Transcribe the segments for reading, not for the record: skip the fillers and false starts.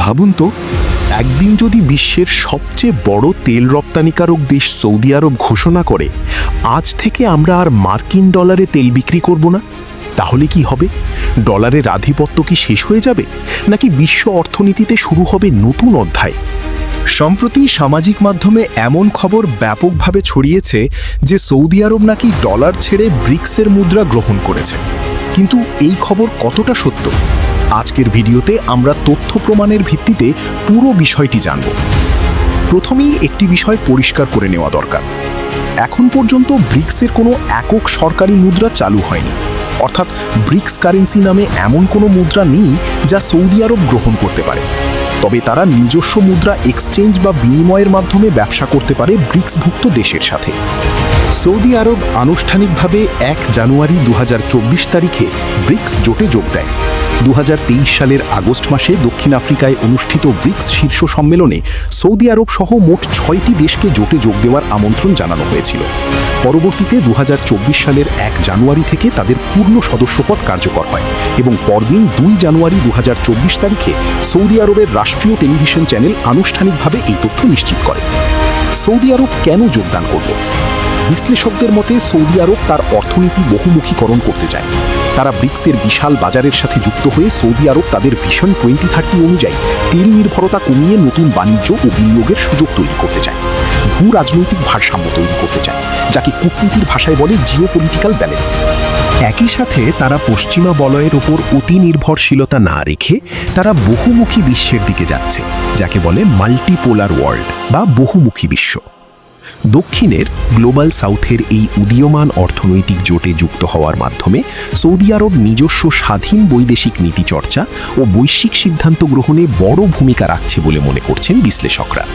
ভাবুন তো, একদিন যদি বিশ্বের সবচেয়ে বড় তেল রপ্তানিকারক দেশ সৌদি আরব ঘোষণা করে আজ থেকে আমরা আর মার্কিন ডলারে তেল বিক্রি করব না, তাহলে কি হবে? ডলারের আধিপত্য কি শেষ হয়ে যাবে, নাকি বিশ্ব অর্থনীতিতে শুরু হবে নতুন অধ্যায়? সম্প্রতি সামাজিক মাধ্যমে এমন খবর ব্যাপকভাবে ছড়িয়েছে যে সৌদি আরব নাকি ডলার ছেড়ে ব্রিক্সের মুদ্রা গ্রহণ করেছে। কিন্তু এই খবর কতটা সত্য? আজকের ভিডিওতে আমরা তথ্য প্রমাণের ভিত্তিতে পুরো বিষয়টি জানব। প্রথমেই একটি বিষয় পরিষ্কার করে নেওয়া দরকার। এখন পর্যন্ত ব্রিক্সের কোনো একক সরকারি মুদ্রা চালু হয়নি, অর্থাৎ ব্রিক্স কারেন্সি নামে এমন কোনো মুদ্রা নেই যা সৌদি আরব গ্রহণ করতে পারে। তবে তারা নিজস্ব মুদ্রা এক্সচেঞ্জ বা বিনিময়ের মাধ্যমে ব্যবসা করতে পারে ব্রিক্সভুক্ত দেশের সাথে। সৌদি আরব আনুষ্ঠানিকভাবে 1 জানুয়ারি 2024 তারিখে ব্রিক্স জোটে যোগ দেয়। 2023 সালের আগস্ট মাসে দক্ষিণ আফ্রিকায় অনুষ্ঠিত ব্রিক্স শীর্ষ সম্মেলনে সৌদি আরব সহ মোট 6টি দেশকে জোটে যোগ দেওয়ার আমন্ত্রণ জানানো হয়েছিল। পরবর্তীতে 2024 সালের 1 জানুয়ারি থেকে তাদের পূর্ণ সদস্যপদ কার্যকর হয় এবং পরদিন 2 জানুয়ারি 2024 তারিখে সৌদি আরবের রাষ্ট্রীয় টেলিভিশন চ্যানেল আনুষ্ঠানিকভাবে এই তথ্য নিশ্চিত করে। সৌদি আরব কেন যোগদান করল? বিশ্লেষকদের মতে সৌদি আরব তার অর্থনীতি বহুমুখীকরণ করতে চায়। তারা ব্রিক্সের বিশাল বাজারের সাথে যুক্ত হয়ে সৌদি আরব তাদের ভিশন 2030 অনুযায়ী তেল নির্ভরতা কমিয়ে নতুন বাণিজ্য ও বিনিয়োগের সুযোগ তৈরি করতে চায়। ভূ রাজনৈতিক ভারসাম্য তৈরি করতে চায়, যাকে কূটনীতির ভাষায় বলে জিওপলিটিক্যাল ব্যালেন্স। একই সাথে তারা পশ্চিমা বলয়ের ওপর অতি নির্ভরশীলতা না রেখে তারা বহুমুখী বিশ্বের দিকে যাচ্ছে, যাকে বলে মাল্টিপোলার ওয়ার্ল্ড বা বহুমুখী বিশ্ব। দক্ষিণের গ্লোবাল সাউথের এই উদীয়মান অর্থনৈতিক জোটে যুক্ত হওয়ার মাধ্যমে সৌদি আরব নিজস্ব স্বাধীন বৈদেশিক নীতি চর্চা ও বৈশ্বিক সিদ্ধান্ত গ্রহণে বড় ভূমিকা রাখছে বলে মনে করছেন বিশ্লেষকরা।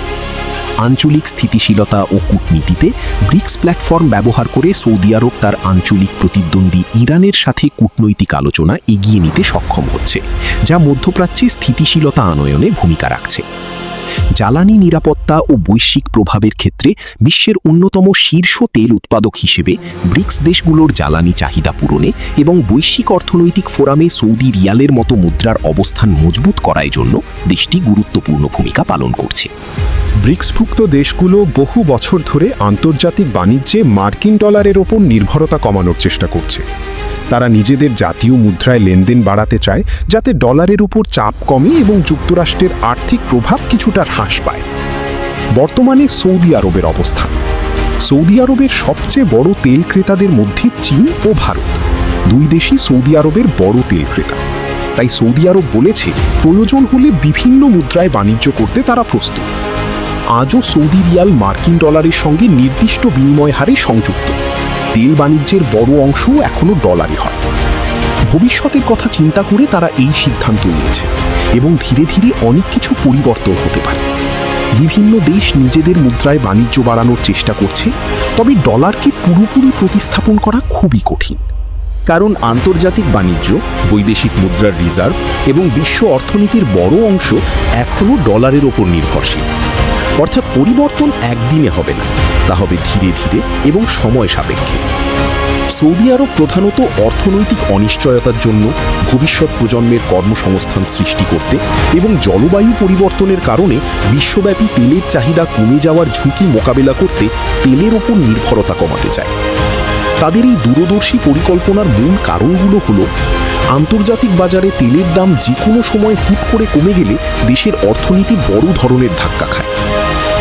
আঞ্চলিক স্থিতিশীলতা ও কূটনীতিতে ব্রিক্স প্ল্যাটফর্ম ব্যবহার করে সৌদি আরব তার আঞ্চলিক প্রতিদ্বন্দ্বী ইরানের সাথে কূটনৈতিক আলোচনা এগিয়ে নিতে সক্ষম হচ্ছে, যা মধ্যপ্রাচ্যে স্থিতিশীলতা আনয়নে ভূমিকা রাখছে। জ্বালানি নিরাপত্তা ও বৈশ্বিক প্রভাবের ক্ষেত্রে বিশ্বের অন্যতম শীর্ষ তেল উৎপাদক হিসেবে ব্রিক্স দেশগুলোর জ্বালানি চাহিদা পূরণে এবং বৈশ্বিক অর্থনৈতিক ফোরামে সৌদি রিয়ালের মতো মুদ্রার অবস্থান মজবুত করার জন্য দেশটি গুরুত্বপূর্ণ ভূমিকা পালন করছে। ব্রিক্সভুক্ত দেশগুলো বহু বছর ধরে আন্তর্জাতিক বাণিজ্যে মার্কিন ডলারের ওপর নির্ভরতা কমানোর চেষ্টা করছে। তারা নিজেদের জাতীয় মুদ্রায় লেনদেন বাড়াতে চায়, যাতে ডলারের উপর চাপ কমে এবং যুক্তরাষ্ট্রের আর্থিক প্রভাব কিছুটা হ্রাস পায়। বর্তমানে সৌদি আরবের অবস্থান। সৌদি আরবের সবচেয়ে বড় তেল ক্রেতাদের মধ্যে চীন ও ভারত। দুই দেশই সৌদি আরবের বড় তেল ক্রেতা। তাই সৌদি আরব বলেছে প্রয়োজন হলে বিভিন্ন মুদ্রায় বাণিজ্য করতে তারা প্রস্তুত। আজও সৌদি রিয়াল মার্কিন ডলারের সঙ্গে নির্দিষ্ট বিনিময় হারে সংযুক্ত। তেল বাণিজ্যের বড় অংশ এখনও ডলারে হয়। ভবিষ্যতের কথা চিন্তা করে তারা এই সিদ্ধান্ত নিয়েছে এবং ধীরে ধীরে অনেক কিছু পরিবর্তন হতে পারে। বিভিন্ন দেশ নিজেদের মুদ্রায় বাণিজ্য বাড়ানোর চেষ্টা করছে, তবে ডলারকে পুরোপুরি প্রতিস্থাপন করা খুবই কঠিন। কারণ আন্তর্জাতিক বাণিজ্য, বৈদেশিক মুদ্রার রিজার্ভ এবং বিশ্ব অর্থনীতির বড় অংশ এখনও ডলারের ওপর নির্ভরশীল। অর্থাৎ পরিবর্তন একদিনে হবে না, তা হবে ধীরে ধীরে এবং সময় সাপেক্ষে। সৌদি আরব প্রধানত অর্থনৈতিক অনিশ্চয়তার জন্য, ভবিষ্যৎ প্রজন্মের কর্মসংস্থান সৃষ্টি করতে এবং জলবায়ু পরিবর্তনের কারণে বিশ্বব্যাপী তেলের চাহিদা কমে যাওয়ার ঝুঁকি মোকাবেলা করতে তেলের ওপর নির্ভরতা কমাতে চায়। তাদের এই দূরদর্শী পরিকল্পনার মূল কারণগুলো হলো, আন্তর্জাতিক বাজারে তেলের দাম যে কোনো সময় হুট করে কমে গেলে দেশের অর্থনীতি বড় ধরনের ধাক্কা খায়।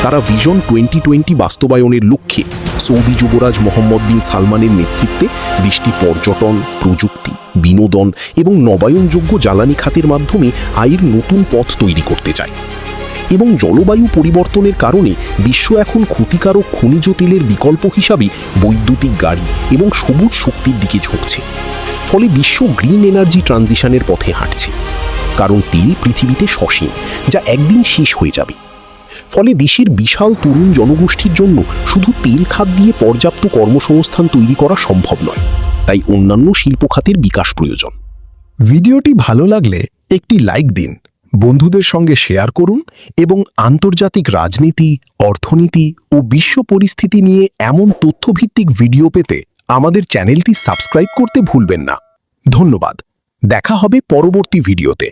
তারা ভিশন 2020 বাস্তবায়নের লক্ষ্যে সৌদি যুবরাজ মোহাম্মদ বিন সালমানের নেতৃত্বে দেশটি পর্যটন, প্রযুক্তি, বিনোদন এবং নবায়নযোগ্য জ্বালানি খাতের মাধ্যমে আয়ের নতুন পথ তৈরি করতে চায়। এবং জলবায়ু পরিবর্তনের কারণে বিশ্ব এখন ক্ষতিকারক খনিজ তেলের বিকল্প হিসাবে বৈদ্যুতিক গাড়ি এবং সবুজ শক্তির দিকে ঝুঁকছে। ফলে বিশ্ব গ্রিন এনার্জি ট্রানজিশনের পথে হাঁটছে। কারণ তেল পৃথিবীতে সসীম, যা একদিন শেষ হয়ে যাবে। ফলে দেশের বিশাল তরুণ জনগোষ্ঠীর জন্য শুধু তেল খাত দিয়ে পর্যাপ্ত কর্মসংস্থান তৈরি করা সম্ভব নয়। তাই অন্যান্য শিল্প খাতের বিকাশ প্রয়োজন। ভিডিওটি ভালো লাগলে একটি লাইক দিন, বন্ধুদের সঙ্গে শেয়ার করুন এবং আন্তর্জাতিক রাজনীতি, অর্থনীতি ও বিশ্ব পরিস্থিতি নিয়ে এমন তথ্যভিত্তিক ভিডিও পেতে আমাদের চ্যানেলটি সাবস্ক্রাইব করতে ভুলবেন না। ধন্যবাদ। দেখা হবে পরবর্তী ভিডিওতে।